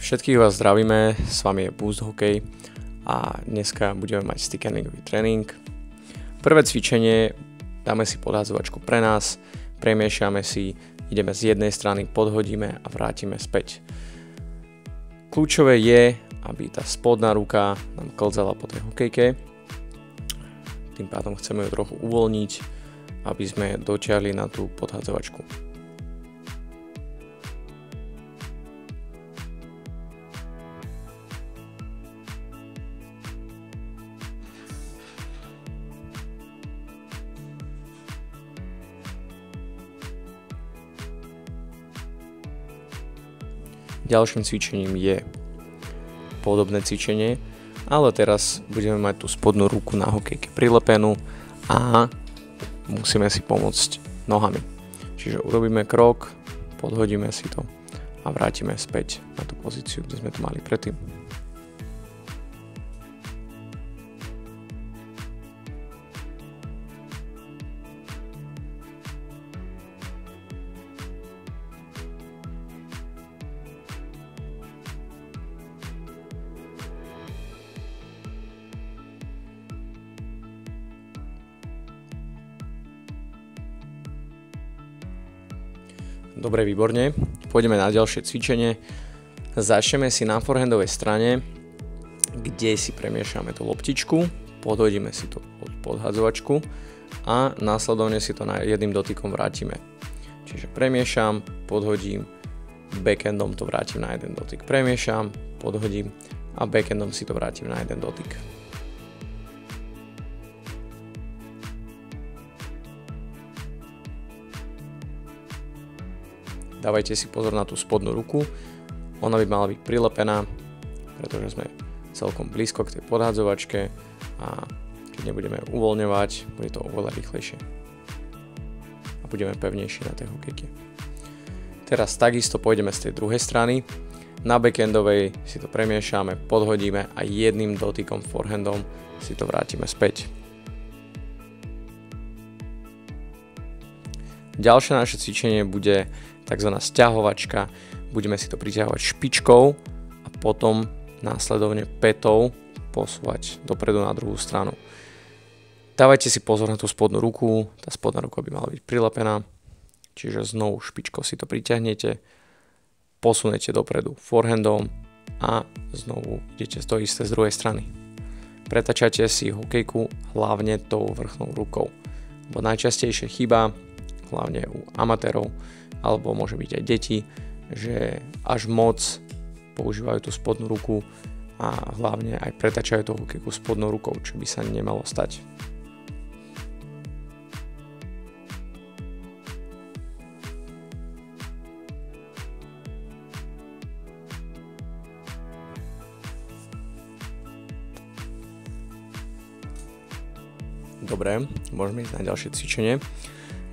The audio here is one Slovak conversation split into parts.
Všetkých vás zdravíme, s vami je Boost Hokej a dneska budeme mať stickerningový tréning. Prvé cvičenie, dáme si podhádzovačku pre nás, premiešame si, ideme z jednej strany, podhodíme a vrátime späť. Kľúčové je, aby tá spodná ruka nám klzala po tej hokejke. Tým pádom chceme ju trochu uvoľniť, aby sme dotiahli na tú podhádzovačku. Ďalším cvičením je podobné cvičenie, ale teraz budeme mať tú spodnú ruku na hokejke prilepenú a musíme si pomôcť nohami. Čiže urobíme krok, podhodíme si to a vrátime späť na tú pozíciu, kde sme to mali predtým. Dobre, výborne. Pôjdeme na ďalšie cvičenie. Začneme si na forehandovej strane, kde si premiešame tú loptičku, podhodíme si to pod podhádzovačku a následovne si to na jedným dotykom vrátime. Čiže premiešam, podhodím, backendom to vrátim na jeden dotyk. Premiešam, podhodím a backendom si to vrátim na jeden dotyk. Dávajte si pozor na tú spodnú ruku, ona by mala byť prilepená, pretože sme celkom blízko k tej podhádzovačke a keď nebudeme uvoľňovať, bude to oveľa rýchlejšie a budeme pevnejší na tej hokejke. Teraz takisto pôjdeme z tej druhej strany, na backendovej si to premiešame, podhodíme a jedným dotykom forehandom si to vrátime späť. Ďalšie naše cvičenie bude tzv. Sťahovačka. Budeme si to priťahovať špičkou a potom následovne pätou posúvať dopredu na druhú stranu. Dávajte si pozor na tú spodnú ruku, tá spodná ruka by mala byť prilepená, čiže znovu špičkou si to priťahnete, posunete dopredu forehandom a znovu idete to isté z druhej strany. Pretačate si hokejku hlavne tou vrchnou rukou, lebo najčastejšie chyba, hlavne u amatérov, alebo môže byť aj deti, že až moc používajú tú spodnú ruku a hlavne aj pretačajú tú hokejku spodnou rukou, čo by sa nemalo stať. Dobre, môžeme ísť na ďalšie cvičenie.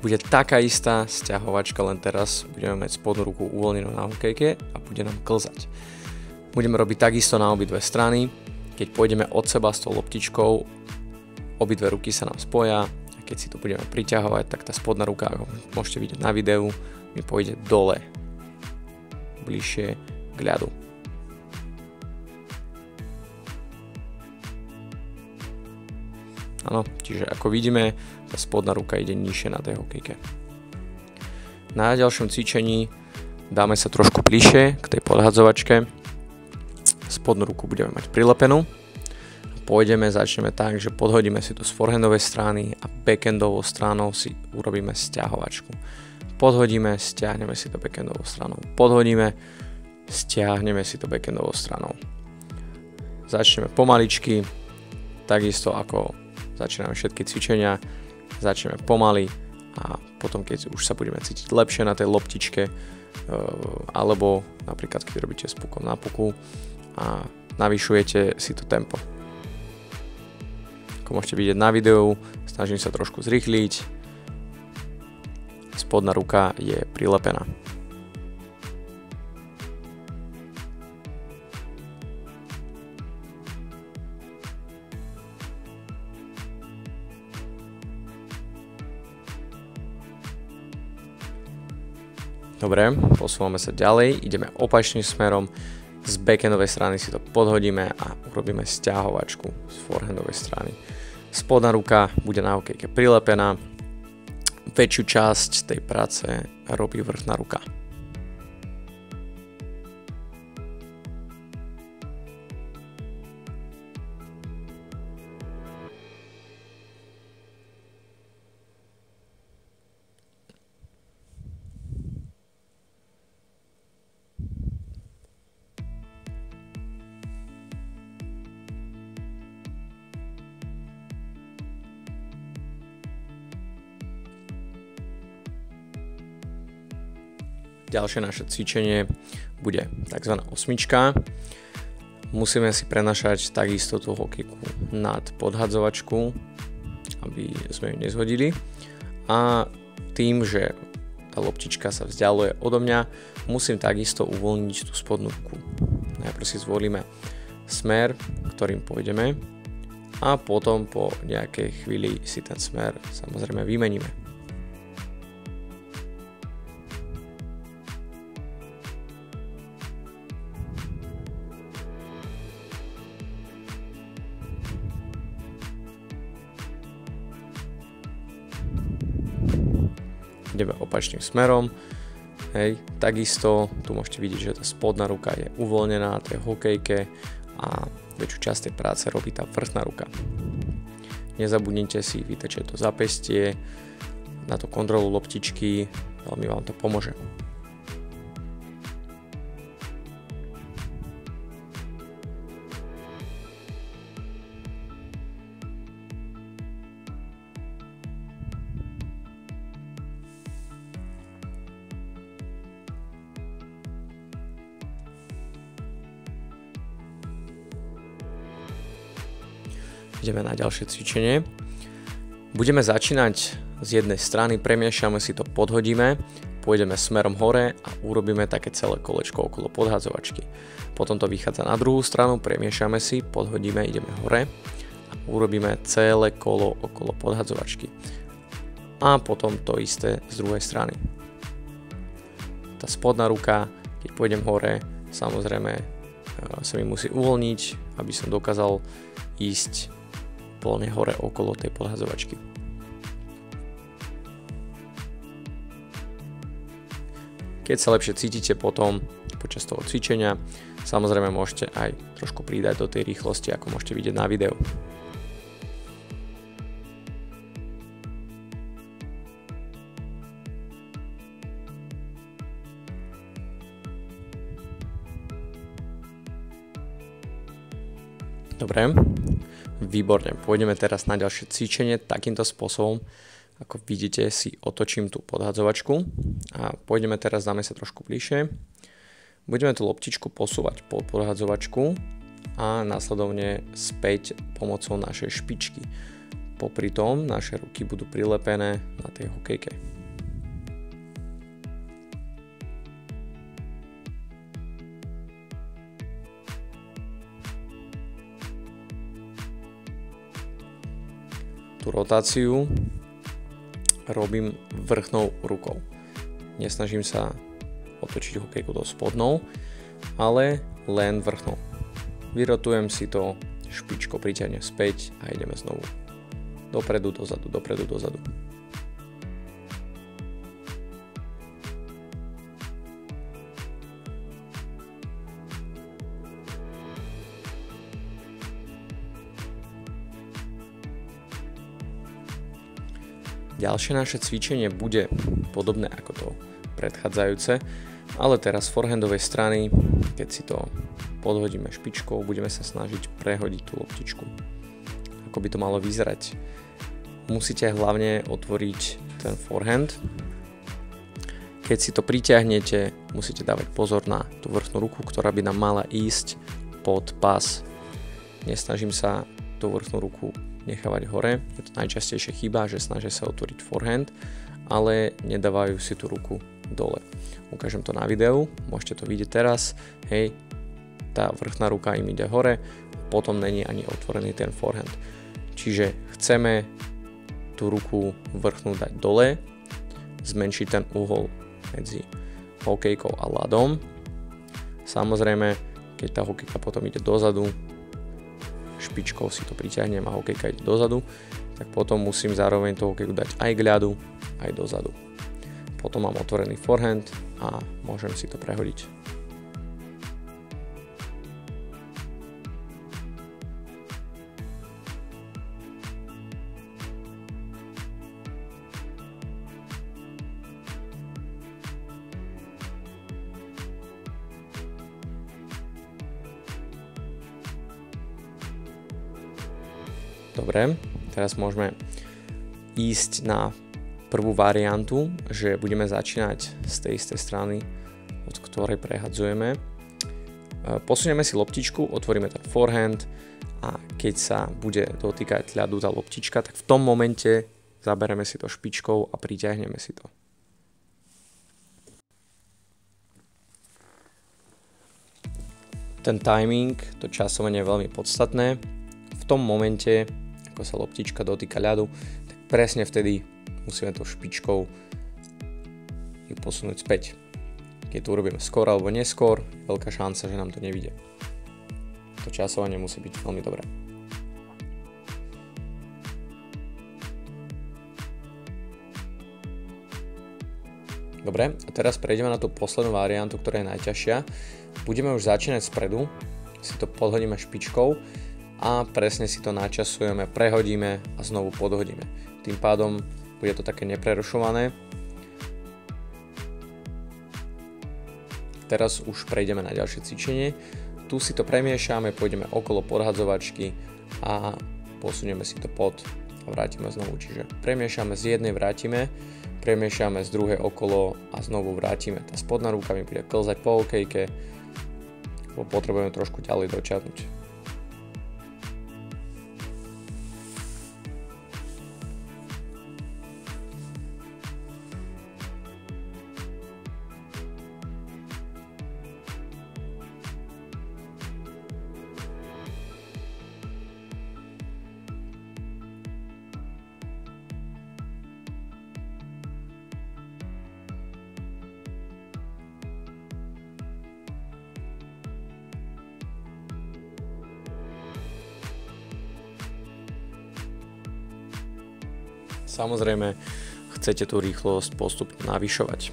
Bude taká istá sťahovačka, len teraz budeme mať spodnú ruku uvoľnenú na hokejke a bude nám klzať. Budeme robiť takisto na obidve strany. Keď pôjdeme od seba s tou loptičkou, obidve ruky sa nám spoja a keď si to budeme priťahovať, tak tá spodná ruka, ako môžete vidieť na videu, mi pôjde dole, bližšie k ľadu. Áno, čiže ako vidíme, tá spodná ruka ide nižšie na tej hokejke. Na ďalšom cvičení dáme sa trošku bližšie k tej podhádzovačke. Spodnú ruku budeme mať prilepenú. Začneme tak, že podhodíme si to z forehandovej strany a backendovou stranou si urobíme sťahovačku. Podhodíme, stiahneme si to backendovou stranou. Podhodíme, stiahneme si to backendovou stranou. Začneme pomaličky, takisto ako začíname všetky cvičenia, začneme pomaly a potom keď už sa budeme cítiť lepšie na tej loptičke alebo napríklad keď robíte s pukom na puku a navyšujete si to tempo. Ako môžete vidieť na videu, snažím sa trošku zrýchliť, spodná ruka je prilepená. Dobre, posúvame sa ďalej, ideme opačným smerom, z backhandovej strany si to podhodíme a urobíme sťahovačku z forehandovej strany. Spodná ruka bude na hokejke prilepená, väčšiu časť tej práce robí vrchná ruka. Ďalšie naše cvičenie bude tzv. Osmička. Musíme si prenašať takisto tú hokejku nad podhadzovačku, aby sme ju nezhodili. A tým, že tá loptička sa vzdialuje odo mňa, musím takisto uvoľniť tú spodnú ruku. Najprv si zvolíme smer, ktorým pôjdeme a potom po nejakej chvíli si ten smer samozrejme vymeníme. Ideme opačným smerom. Hej. Takisto tu môžete vidieť, že tá spodná ruka je uvoľnená na tej hokejke a väčšiu časť tej práce robí tá vrchná ruka. Nezabudnite si vytačiť to zápästie na tú kontrolu loptičky, veľmi vám to pomôže. Ideme na ďalšie cvičenie. Budeme začínať z jednej strany, premiešame si to, podhodíme, pôjdeme smerom hore a urobíme také celé kolečko okolo podhadzovačky. Potom to vychádza na druhú stranu, premiešame si, podhodíme, ideme hore a urobíme celé kolo okolo podhadzovačky. A potom to isté z druhej strany. Tá spodná ruka, keď pôjdem hore, samozrejme sa mi musí uvoľniť, aby som dokázal ísť plne hore okolo tej podhadzovačky. Keď sa lepšie cítite potom počas toho cvičenia, samozrejme môžete aj trošku pridať do tej rýchlosti, ako môžete vidieť na videu. Dobre, výborne. Pôjdeme teraz na ďalšie cvičenie takýmto spôsobom. Ako vidíte, si otočím tú podhadzovačku a pôjdeme teraz, dáme sa trošku bližšie. Budeme tú loptičku posúvať pod podhadzovačku a následovne späť pomocou našej špičky. Popri tom naše ruky budú prilepené na tej hokejke. Tú rotáciu robím vrchnou rukou. Nesnažím sa otočiť hokejku do spodnou, ale len vrchnou. Vyrotujem si to, špičko priťahnem späť a ideme znovu. Dopredu, dozadu, dopredu, dozadu. Ďalšie naše cvičenie bude podobné ako to predchádzajúce, ale teraz z forehandovej strany, keď si to podhodíme špičkou, budeme sa snažiť prehodiť tú loptičku. Ako by to malo vyzerať? Musíte hlavne otvoriť ten forehand. Keď si to pritiahnete, musíte dávať pozor na tú vrchnú ruku, ktorá by nám mala ísť pod pás. Nesnažím sa tú vrchnú ruku nechávať hore, je to najčastejšie chyba, že snažia sa otvoriť forehand, ale nedávajú si tú ruku dole. Ukážem to na videu, môžete to vidieť teraz, hej, tá vrchná ruka im ide hore, potom není ani otvorený ten forehand. Čiže chceme tú ruku vrchnú dať dole, zmenšiť ten uhol medzi hokejkou a ľadom. Samozrejme, keď tá hokejka potom ide dozadu, špičkou si to priťahnem a hokejka ide dozadu, tak potom musím zároveň tú hokejku dať aj k ľadu, aj dozadu. Potom mám otvorený forehand a môžem si to prehodiť. Dobre, teraz môžeme ísť na prvú variantu, že budeme začínať z tej istej strany, od ktorej prehadzujeme. Posunieme si loptičku, otvoríme ten forehand a keď sa bude dotýkať ľadu tá loptička, tak v tom momente zabereme si to špičkou a priťahneme si to. Ten timing, to časovanie je veľmi podstatné. V tom momente, ako sa loptička dotýka ľadu, tak presne vtedy musíme to špičkou ju posunúť späť. Keď to urobíme skôr alebo neskôr, je veľká šanca, že nám to nevyjde. To časovanie musí byť veľmi dobré. Dobre, a teraz prejdeme na tú poslednú variantu, ktorá je najťažšia. Budeme už začínať spredu, si to podhodíme špičkou a presne si to načasujeme, prehodíme a znovu podhodíme. Tým pádom bude to také neprerušované. Teraz už prejdeme na ďalšie cvičenie. Tu si to premiešame, pôjdeme okolo podhadzovačky a posunieme si to pod a vrátime znovu. Čiže premiešame z jednej, vrátime, premiešame z druhej okolo a znovu vrátime. Tá spodná ruka mi bude klzať po hokejke, potrebujeme trošku ďalej dočiahnuť. Samozrejme, chcete tú rýchlosť postupne navyšovať.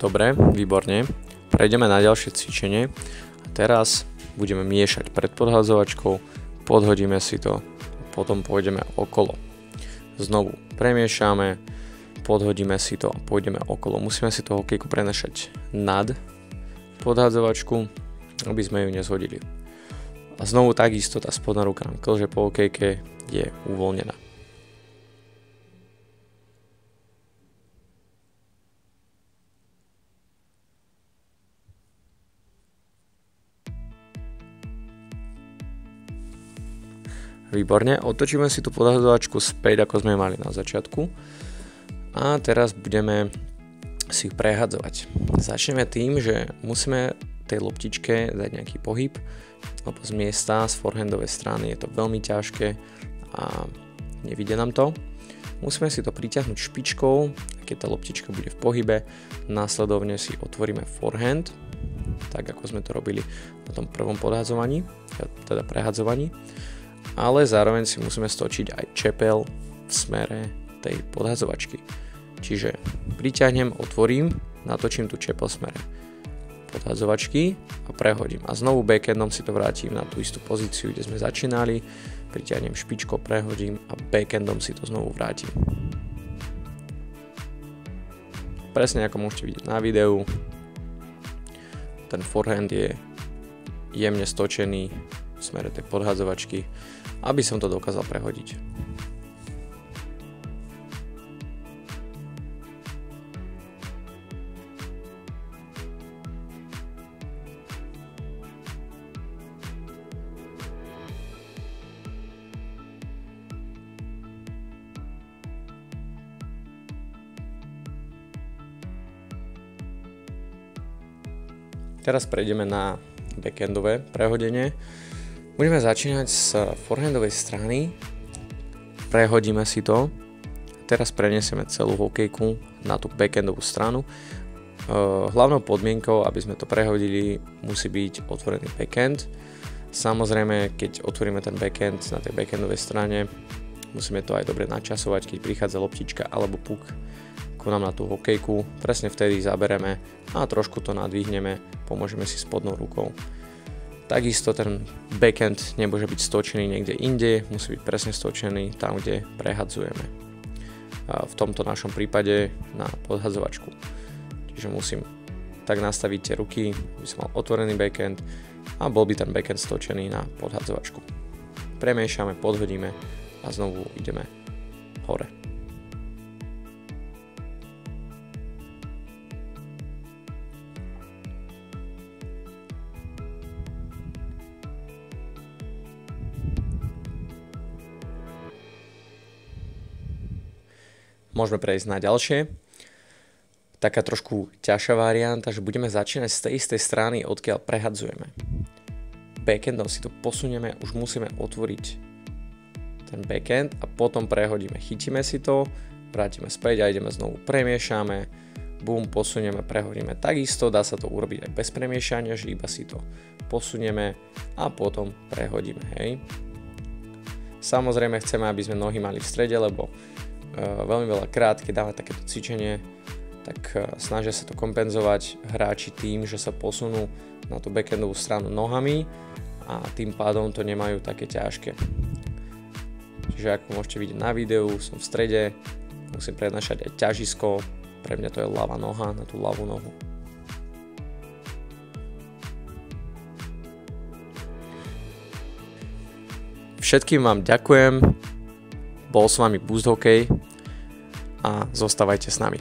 Dobre, výborne. Prejdeme na ďalšie cvičenie. Teraz budeme miešať pred podhadzovačkou, podhodíme si to, potom pôjdeme okolo. Znovu premiešame, podhodíme si to a pôjdeme okolo. Musíme si to hokejku prenašať nad podhadzovačku, aby sme ju nezhodili. A znovu takisto tá spodná ruka nám klže po hokejke, je uvoľnená. Výborne, otočíme si tú podhadzovačku späť, ako sme mali na začiatku. A teraz budeme si ich prehadzovať. Začneme tým, že musíme tej loptičke dať nejaký pohyb, lebo z miesta, z forehandovej strany je to veľmi ťažké a nevidie nám to. Musíme si to pritiahnuť špičkou, keď tá loptička bude v pohybe, následovne si otvoríme forehand, tak ako sme to robili na tom prvom podhadzovaní, teda prehadzovaní. Ale zároveň si musíme stočiť aj čepel v smere tej podhadzovačky. Čiže priťahnem, otvorím, natočím tú čepel v smere podhadzovačky a prehodím. A znovu backhandom si to vrátim na tú istú pozíciu, kde sme začínali, priťahnem špičkou, prehodím a backhandom si to znovu vrátim. Presne ako môžete vidieť na videu, ten forehand je jemne stočený v smere tej podhadzovačky, aby som to dokázal prehodiť. Teraz prejdeme na backendové prehodenie. Budeme začínať z forehandovej strany, prehodíme si to, teraz preniesieme celú hokejku na tú backendovú stranu. Hlavnou podmienkou, aby sme to prehodili, musí byť otvorený backend. Samozrejme, keď otvoríme ten backend na tej backendovej strane, musíme to aj dobre načasovať, keď prichádza loptička alebo puk k nám na tú hokejku. Presne vtedy zabereme a trošku to nadvihneme, pomôžeme si spodnou rukou. Takisto ten backend nemôže byť stočený niekde inde, musí byť presne stočený tam, kde prehadzujeme. V tomto našom prípade na podhadzovačku. Čiže musím tak nastaviť tie ruky, aby som mal otvorený backend a bol by ten backend stočený na podhadzovačku. Premiešame, podhodíme a znovu ideme hore. Môžeme prejsť na ďalšie. Taká trošku ťažšia varianta, že budeme začínať z tej istej strany, odkiaľ prehadzujeme. Backendom si to posunieme, už musíme otvoriť ten backend a potom prehodíme. Chytíme si to, vrátime späť a ideme znovu, premiešame, bum, posunieme, prehodíme. Takisto dá sa to urobiť aj bez premiešania, že iba si to posunieme a potom prehodíme, hej. Samozrejme chceme, aby sme nohy mali v strede, lebo veľmi veľa krát, keď dáme takéto cvičenie, tak snažia sa to kompenzovať hráči tým, že sa posunú na tú backendovú stranu nohami a tým pádom to nemajú také ťažké. Čiže ako môžete vidieť na videu, som v strede, musím prednášať aj ťažisko, pre mňa to je ľavá noha na tú ľavú nohu. Všetkým vám ďakujem, bol s vami Boost Hokej a zostávajte s nami.